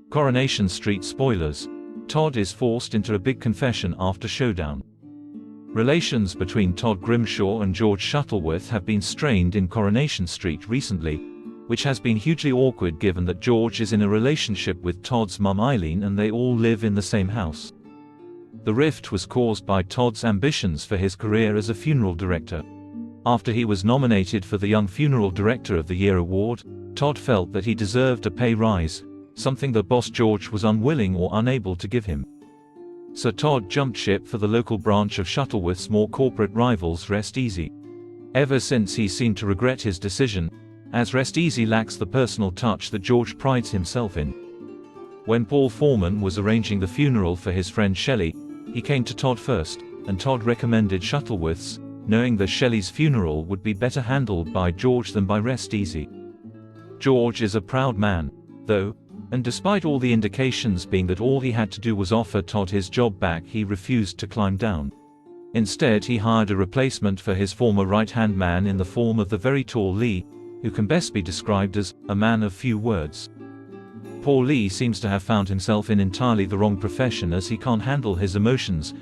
Coronation Street spoilers. Todd is forced into a big confession after Showdown. Relations between Todd Grimshaw and George Shuttleworth have been strained in Coronation Street recently, which has been hugely awkward given that George is in a relationship with Todd's mum Eileen and they all live in the same house. The rift was caused by Todd's ambitions for his career as a funeral director. After he was nominated for the Young Funeral Director of the Year award, Todd felt that he deserved a pay rise, something that boss George was unwilling or unable to give him. So Todd jumped ship for the local branch of Shuttleworth's more corporate rivals Rest Easy. Ever since he seemed to regret his decision, as Rest Easy lacks the personal touch that George prides himself in. When Paul Foreman was arranging the funeral for his friend Shelley, he came to Todd first, and Todd recommended Shuttleworth's, knowing that Shelley's funeral would be better handled by George than by Rest Easy. George is a proud man, though, and despite all the indications being that all he had to do was offer Todd his job back, he refused to climb down. Instead, he hired a replacement for his former right-hand man in the form of the very tall Lee, who can best be described as a man of few words. Poor Lee seems to have found himself in entirely the wrong profession as he can't handle his emotions,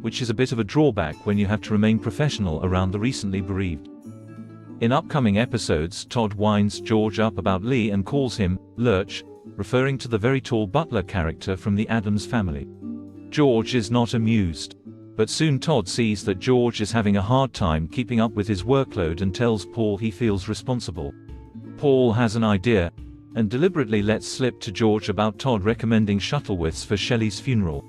which is a bit of a drawback when you have to remain professional around the recently bereaved. In upcoming episodes, Todd winds George up about Lee and calls him Lurch, referring to the very tall butler character from the Addams Family. George is not amused. But soon Todd sees that George is having a hard time keeping up with his workload and tells Paul he feels responsible. Paul has an idea, and deliberately lets slip to George about Todd recommending Shuttleworth's for Shelley's funeral.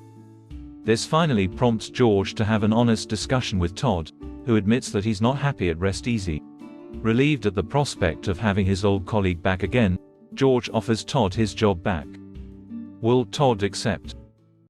This finally prompts George to have an honest discussion with Todd, who admits that he's not happy at Rest Easy. Relieved at the prospect of having his old colleague back again, George offers Todd his job back. Will Todd accept?